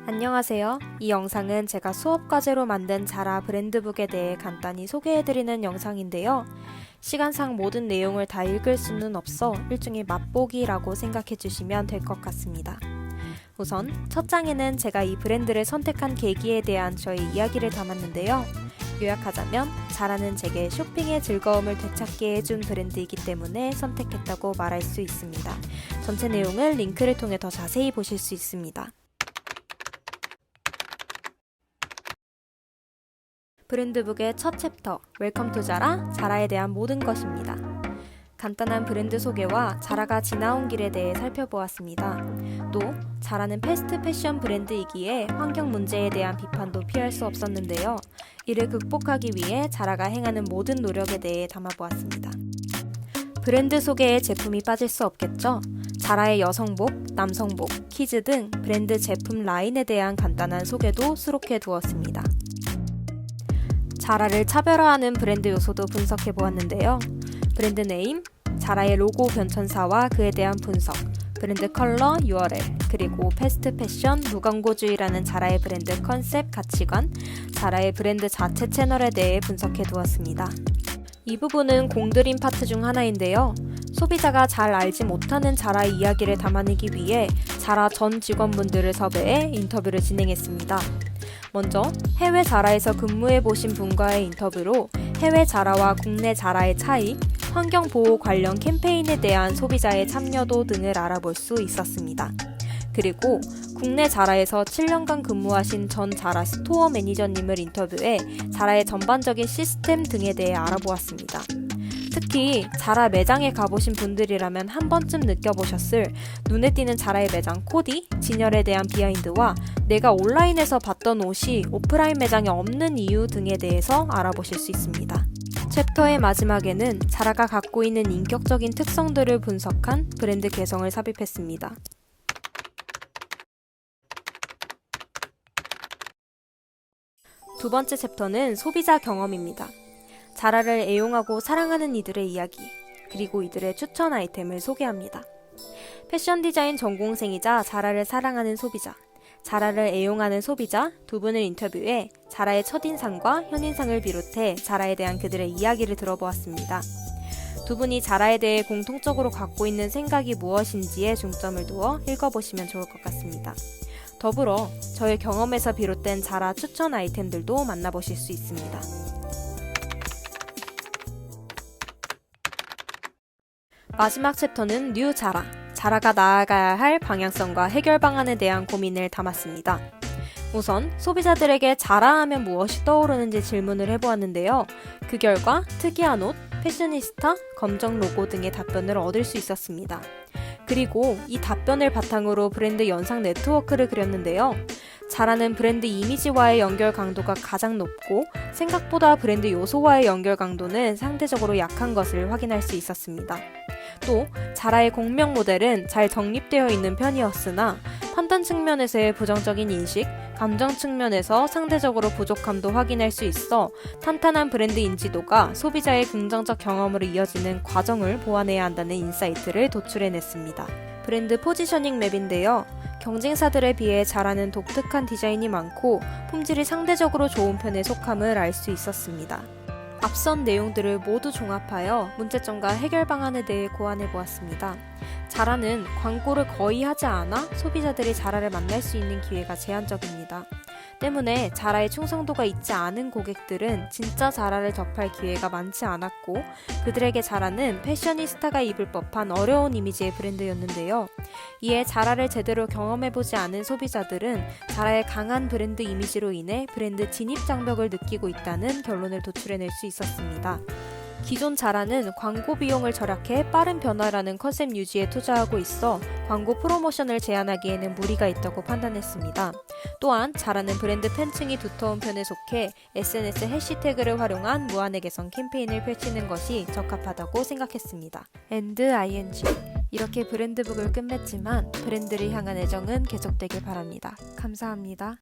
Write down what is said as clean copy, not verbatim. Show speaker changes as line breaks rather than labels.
안녕하세요. 이 영상은 제가 수업 과제로 만든 자라 브랜드북에 대해 간단히 소개해드리는 영상인데요. 시간상 모든 내용을 다 읽을 수는 없어 일종의 맛보기라고 생각해주시면 될 것 같습니다. 우선 첫 장에는 제가 이 브랜드를 선택한 계기에 대한 저의 이야기를 담았는데요. 요약하자면 자라는 제게 쇼핑의 즐거움을 되찾게 해준 브랜드이기 때문에 선택했다고 말할 수 있습니다. 전체 내용을 링크를 통해 더 자세히 보실 수 있습니다. 브랜드북의 첫 챕터, 웰컴 투 자라, 자라에 대한 모든 것입니다. 간단한 브랜드 소개와 자라가 지나온 길에 대해 살펴보았습니다. 또 자라는 패스트 패션 브랜드이기에 환경 문제에 대한 비판도 피할 수 없었는데요. 이를 극복하기 위해 자라가 행하는 모든 노력에 대해 담아보았습니다. 브랜드 소개에 제품이 빠질 수 없겠죠? 자라의 여성복, 남성복, 키즈 등 브랜드 제품 라인에 대한 간단한 소개도 수록해 두었습니다. 자라를 차별화하는 브랜드 요소도 분석해 보았는데요. 브랜드 네임, 자라의 로고 변천사와 그에 대한 분석, 브랜드 컬러 URL, 그리고 패스트 패션, 무광고주의라는 자라의 브랜드 컨셉 가치관, 자라의 브랜드 자체 채널에 대해 분석해 두었습니다. 이 부분은 공들인 파트 중 하나인데요. 소비자가 잘 알지 못하는 자라 이야기를 담아내기 위해 자라 전 직원분들을 섭외해 인터뷰를 진행했습니다. 먼저 해외 자라에서 근무해보신 분과의 인터뷰로 해외 자라와 국내 자라의 차이, 환경보호 관련 캠페인에 대한 소비자의 참여도 등을 알아볼 수 있었습니다. 그리고 국내 자라에서 7년간 근무하신 전 자라 스토어 매니저님을 인터뷰해 자라의 전반적인 시스템 등에 대해 알아보았습니다. 특히 자라 매장에 가보신 분들이라면 한 번쯤 느껴보셨을 눈에 띄는 자라의 매장 코디, 진열에 대한 비하인드와 내가 온라인에서 봤던 옷이 오프라인 매장에 없는 이유 등에 대해서 알아보실 수 있습니다. 챕터의 마지막에는 자라가 갖고 있는 인격적인 특성들을 분석한 브랜드 개성을 삽입했습니다. 두 번째 챕터는 소비자 경험입니다. 자라를 애용하고 사랑하는 이들의 이야기, 그리고 이들의 추천 아이템을 소개합니다. 패션 디자인 전공생이자 자라를 사랑하는 소비자, 자라를 애용하는 소비자 두 분을 인터뷰해 자라의 첫인상과 현인상을 비롯해 자라에 대한 그들의 이야기를 들어보았습니다. 두 분이 자라에 대해 공통적으로 갖고 있는 생각이 무엇인지에 중점을 두어 읽어보시면 좋을 것 같습니다. 더불어 저의 경험에서 비롯된 자라 추천 아이템들도 만나보실 수 있습니다. 마지막 챕터는 뉴 자라, 자라가 나아가야 할 방향성과 해결 방안에 대한 고민을 담았습니다. 우선 소비자들에게 자라 하면 무엇이 떠오르는지 질문을 해보았는데요. 그 결과 특이한 옷, 패셔니스타, 검정 로고 등의 답변을 얻을 수 있었습니다. 그리고 이 답변을 바탕으로 브랜드 연상 네트워크를 그렸는데요. 자라는 브랜드 이미지와의 연결 강도가 가장 높고 생각보다 브랜드 요소와의 연결 강도는 상대적으로 약한 것을 확인할 수 있었습니다. 또 자라의 공명 모델은 잘 정립되어 있는 편이었으나 판단 측면에서의 부정적인 인식, 감정 측면에서 상대적으로 부족함도 확인할 수 있어 탄탄한 브랜드 인지도가 소비자의 긍정적 경험으로 이어지는 과정을 보완해야 한다는 인사이트를 도출해냈습니다. 브랜드 포지셔닝 맵인데요. 경쟁사들에 비해 자라는 독특한 디자인이 많고 품질이 상대적으로 좋은 편에 속함을 알 수 있었습니다. 앞선 내용들을 모두 종합하여 문제점과 해결 방안에 대해 고안해 보았습니다. 자라는 광고를 거의 하지 않아 소비자들이 자라를 만날 수 있는 기회가 제한적입니다. 때문에 자라의 충성도가 있지 않은 고객들은 진짜 자라를 접할 기회가 많지 않았고 그들에게 자라는 패셔니스타가 입을 법한 어려운 이미지의 브랜드였는데요. 이에 자라를 제대로 경험해보지 않은 소비자들은 자라의 강한 브랜드 이미지로 인해 브랜드 진입 장벽을 느끼고 있다는 결론을 도출해낼 수 있었습니다. 기존 자라는 광고 비용을 절약해 빠른 변화라는 컨셉 유지에 투자하고 있어 광고 프로모션을 제한하기에는 무리가 있다고 판단했습니다. 또한 자라는 브랜드 팬층이 두터운 편에 속해 SNS 해시태그를 활용한 무한의 개성 캠페인을 펼치는 것이 적합하다고 생각했습니다. ing 이렇게 브랜드북을 끝맺지만 브랜드를 향한 애정은 계속되길 바랍니다. 감사합니다.